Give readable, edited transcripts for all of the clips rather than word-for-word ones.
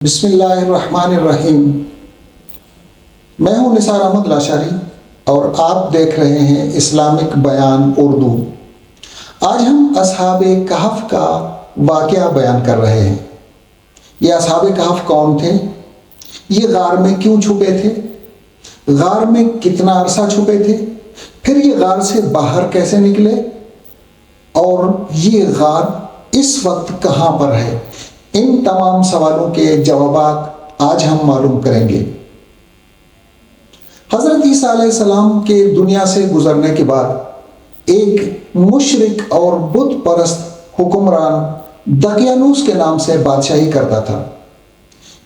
بسم اللہ الرحمن الرحیم۔ میں ہوں نثار احمد لاشاری اور آپ دیکھ رہے ہیں اسلامک بیان اردو۔ آج ہم اصحاب کہف کا واقعہ بیان کر رہے ہیں۔ یہ اصحاب کہف کون تھے؟ یہ غار میں کیوں چھپے تھے؟ غار میں کتنا عرصہ چھپے تھے؟ پھر یہ غار سے باہر کیسے نکلے؟ اور یہ غار اس وقت کہاں پر ہے؟ ان تمام سوالوں کے جوابات آج ہم معلوم کریں گے۔ حضرت عیسیٰ علیہ السلام کے دنیا سے گزرنے کے بعد ایک مشرک اور بت پرست حکمران دقیانوس کے نام سے بادشاہی کرتا تھا۔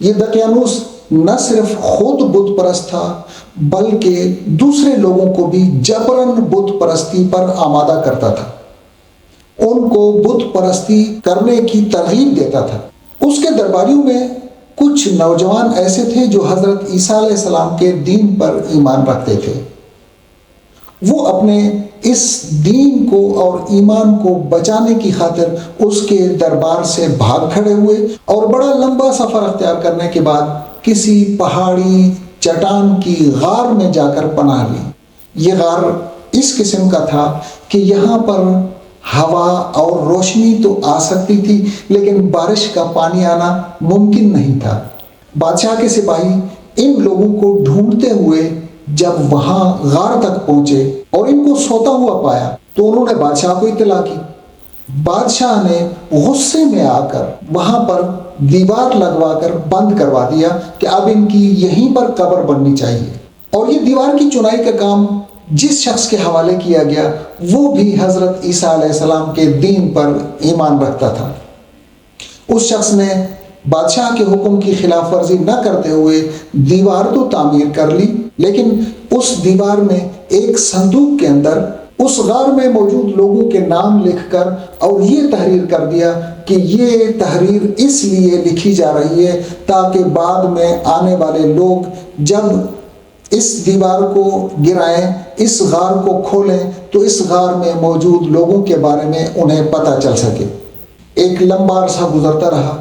یہ دقیانوس نہ صرف خود بت پرست تھا بلکہ دوسرے لوگوں کو بھی جبراً بت پرستی پر آمادہ کرتا تھا، ان کو بت پرستی کرنے کی ترغیب دیتا تھا۔ اس کے درباریوں میں کچھ نوجوان ایسے تھے جو حضرت عیسیٰ علیہ السلام کے دین پر ایمان رکھتے تھے۔ وہ اپنے اس دین کو اور ایمان کو بچانے کی خاطر اس کے دربار سے بھاگ کھڑے ہوئے اور بڑا لمبا سفر اختیار کرنے کے بعد کسی پہاڑی چٹان کی غار میں جا کر پناہ لی۔ یہ غار اس قسم کا تھا کہ یہاں پر ہوا اور روشنی تو آ سکتی تھی لیکن بارش کا پانی آنا ممکن نہیں تھا۔ بادشاہ کے سپاہی ان لوگوں کو ڈھونڈتے ہوئے جب وہاں غار تک پہنچے اور ان کو سوتا ہوا پایا تو انہوں نے بادشاہ کو اطلاع کی۔ بادشاہ نے غصے میں آ کر وہاں پر دیوار لگوا کر بند کروا دیا کہ اب ان کی یہیں پر قبر بننی چاہیے، اور یہ دیوار کی چنائی کا کام جس شخص کے حوالے کیا گیا وہ بھی حضرت عیسیٰ علیہ السلام کے دین پر ایمان رکھتا تھا۔ اس شخص نے بادشاہ کے حکم کی خلاف ورزی نہ کرتے ہوئے دیوار تو تعمیر کر لی، لیکن اس دیوار میں ایک صندوق کے اندر اس غار میں موجود لوگوں کے نام لکھ کر اور یہ تحریر کر دیا کہ یہ تحریر اس لیے لکھی جا رہی ہے تاکہ بعد میں آنے والے لوگ جب اس دیوار کو گرائیں، اس غار کو کھولیں تو اس غار میں موجود لوگوں کے بارے میں انہیں پتہ چل سکے۔ ایک لمبا عرصہ گزرتا رہا۔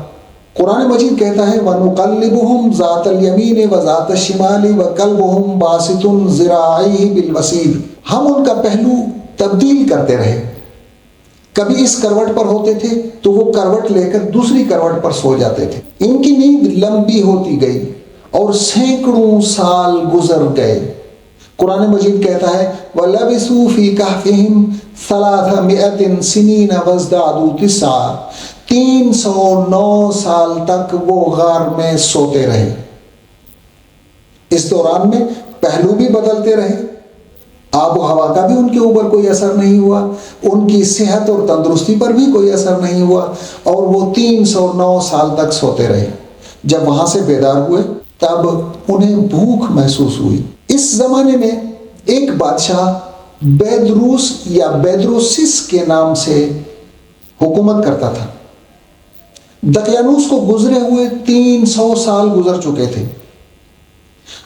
قرآن مجید کہتا ہے وَنُقَلِّبُهُمْ ذَاتَ الْيَمِينِ وَذَاتَ الشِّمَالِ وَقَلْبُهُمْ بَاسِطٌ ذِرَاعَيْهِ بِالْوَسِيدِ۔ ہم ان کا پہلو تبدیل کرتے رہے۔ کبھی اس کروٹ پر ہوتے تھے تو وہ کروٹ لے کر دوسری کروٹ پر سو جاتے تھے۔ ان کی نیند لمبی ہوتی گئی اور سینکڑوں سال گزر گئے۔ قرآن مجید کہتا ہے وَلَبِثُوا فِي كَهْفِهِمْ 300 سِنِينَ وَازْدَادُوا 9 309 سال تک وہ غار میں سوتے رہے۔ اس دوران میں پہلو بھی بدلتے رہے، آب و ہوا کا بھی ان کے اوپر کوئی اثر نہیں ہوا، ان کی صحت اور تندرستی پر بھی کوئی اثر نہیں ہوا، اور وہ 309 سال تک سوتے رہے۔ جب وہاں سے بیدار ہوئے تب انہیں بھوک محسوس ہوئی۔ اس زمانے میں ایک بادشاہ بیدروس یا بیدروسس کے نام سے حکومت کرتا تھا۔ دقیانوس کو گزرے ہوئے 300 سال گزر چکے تھے۔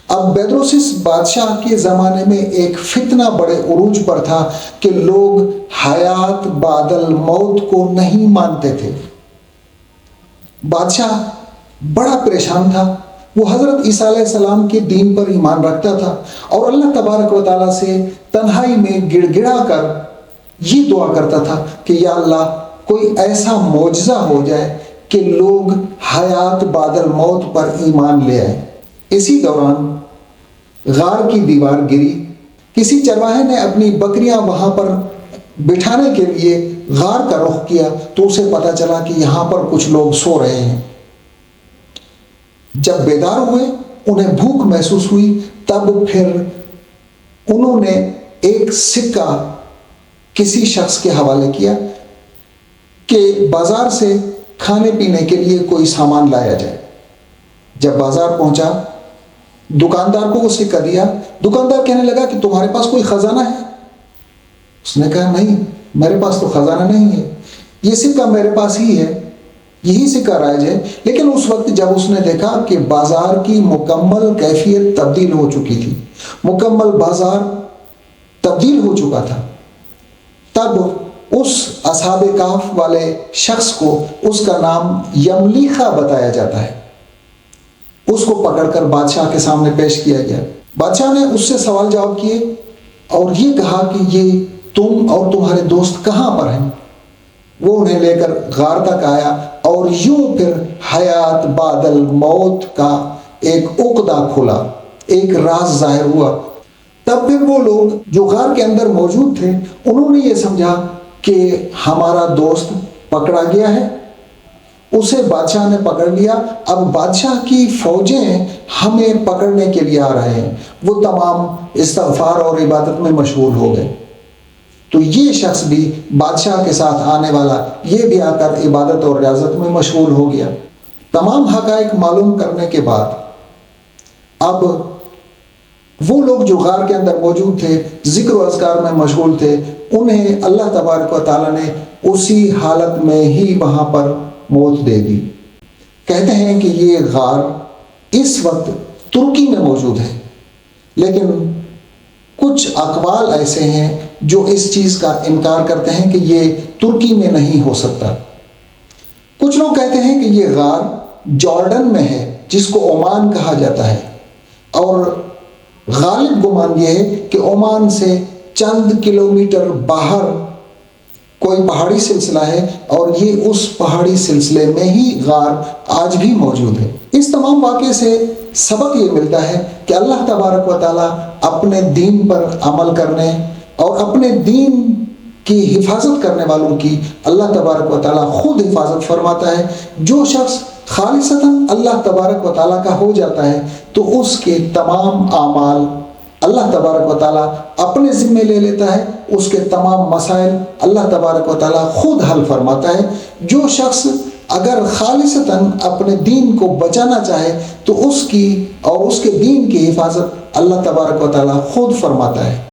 اب بیدروسس بادشاہ کے زمانے میں ایک فتنہ بڑے عروج پر تھا کہ لوگ حیات بعد الموت کو نہیں مانتے تھے۔ بادشاہ بڑا پریشان تھا۔ وہ حضرت عیسیٰ علیہ السلام کے دین پر ایمان رکھتا تھا اور اللہ تبارک و تعالیٰ سے تنہائی میں گڑ گڑا کر یہ دعا کرتا تھا کہ یا اللہ کوئی ایسا معجزہ ہو جائے کہ لوگ حیات بعد الموت پر ایمان لے آئے۔ اسی دوران غار کی دیوار گری۔ کسی چرواہے نے اپنی بکریاں وہاں پر بٹھانے کے لیے غار کا رخ کیا تو اسے پتہ چلا کہ یہاں پر کچھ لوگ سو رہے ہیں۔ جب بیدار ہوئے انہیں بھوک محسوس ہوئی، تب پھر انہوں نے ایک سکہ کسی شخص کے حوالے کیا کہ بازار سے کھانے پینے کے لیے کوئی سامان لایا جائے۔ جب بازار پہنچا دکاندار کو وہ سکہ دیا۔ دکاندار کہنے لگا کہ تمہارے پاس کوئی خزانہ ہے؟ اس نے کہا نہیں، میرے پاس تو خزانہ نہیں ہے، یہ سکہ میرے پاس ہی ہے، یہی سکہ رائج ہے۔ لیکن اس وقت جب اس نے دیکھا کہ بازار کی مکمل کیفیت تبدیل ہو چکی تھی، مکمل بازار تبدیل ہو چکا تھا، تب اس اصحاب کہف والے شخص کو اس کا نام یملیخا بتایا جاتا ہے۔ اس کو پکڑ کر بادشاہ کے سامنے پیش کیا گیا۔ بادشاہ نے اس سے سوال جواب کیے اور یہ کہا کہ یہ تم اور تمہارے دوست کہاں پر ہیں؟ وہ انہیں لے کر غار تک آیا اور یوں پھر حیات بعد موت کا ایک عقدہ کھلا، ایک راز ظاہر ہوا۔ تب پھر وہ لوگ جو غار کے اندر موجود تھے انہوں نے یہ سمجھا کہ ہمارا دوست پکڑا گیا ہے، اسے بادشاہ نے پکڑ لیا، اب بادشاہ کی فوجیں ہمیں پکڑنے کے لیے آ رہے ہیں۔ وہ تمام استغفار اور عبادت میں مشغول ہو گئے۔ تو یہ شخص بھی بادشاہ کے ساتھ آنے والا، یہ بھی آ کر عبادت اور ریاضت میں مشغول ہو گیا۔ تمام حقائق معلوم کرنے کے بعد اب وہ لوگ جو غار کے اندر موجود تھے، ذکر و اذکار میں مشغول تھے، انہیں اللہ تبارک و تعالیٰ نے اسی حالت میں ہی وہاں پر موت دے دی۔ کہتے ہیں کہ یہ غار اس وقت ترکی میں موجود ہے، لیکن کچھ اقوال ایسے ہیں جو اس چیز کا انکار کرتے ہیں کہ یہ ترکی میں نہیں ہو سکتا۔ کچھ لوگ کہتے ہیں کہ یہ غار جارڈن میں ہے، جس کو عمان کہا جاتا ہے، اور غالب گمان یہ ہے کہ عمان سے چند کلومیٹر باہر کوئی پہاڑی سلسلہ ہے اور یہ اس پہاڑی سلسلے میں ہی غار آج بھی موجود ہے۔ اس تمام واقعے سے سبق یہ ملتا ہے کہ اللہ تبارک و تعالیٰ اپنے دین پر عمل کرنے اور اپنے دین کی حفاظت کرنے والوں کی اللہ تبارک و تعالیٰ خود حفاظت فرماتا ہے۔ جو شخص خالصتاً اللہ تبارک و تعالیٰ کا ہو جاتا ہے تو اس کے تمام اعمال اللہ تبارک و تعالیٰ اپنے ذمے لے لیتا ہے، اس کے تمام مسائل اللہ تبارک و تعالیٰ خود حل فرماتا ہے۔ جو شخص اگر خالصتاً اپنے دین کو بچانا چاہے تو اس کی اور اس کے دین کی حفاظت اللہ تبارک و تعالیٰ خود فرماتا ہے۔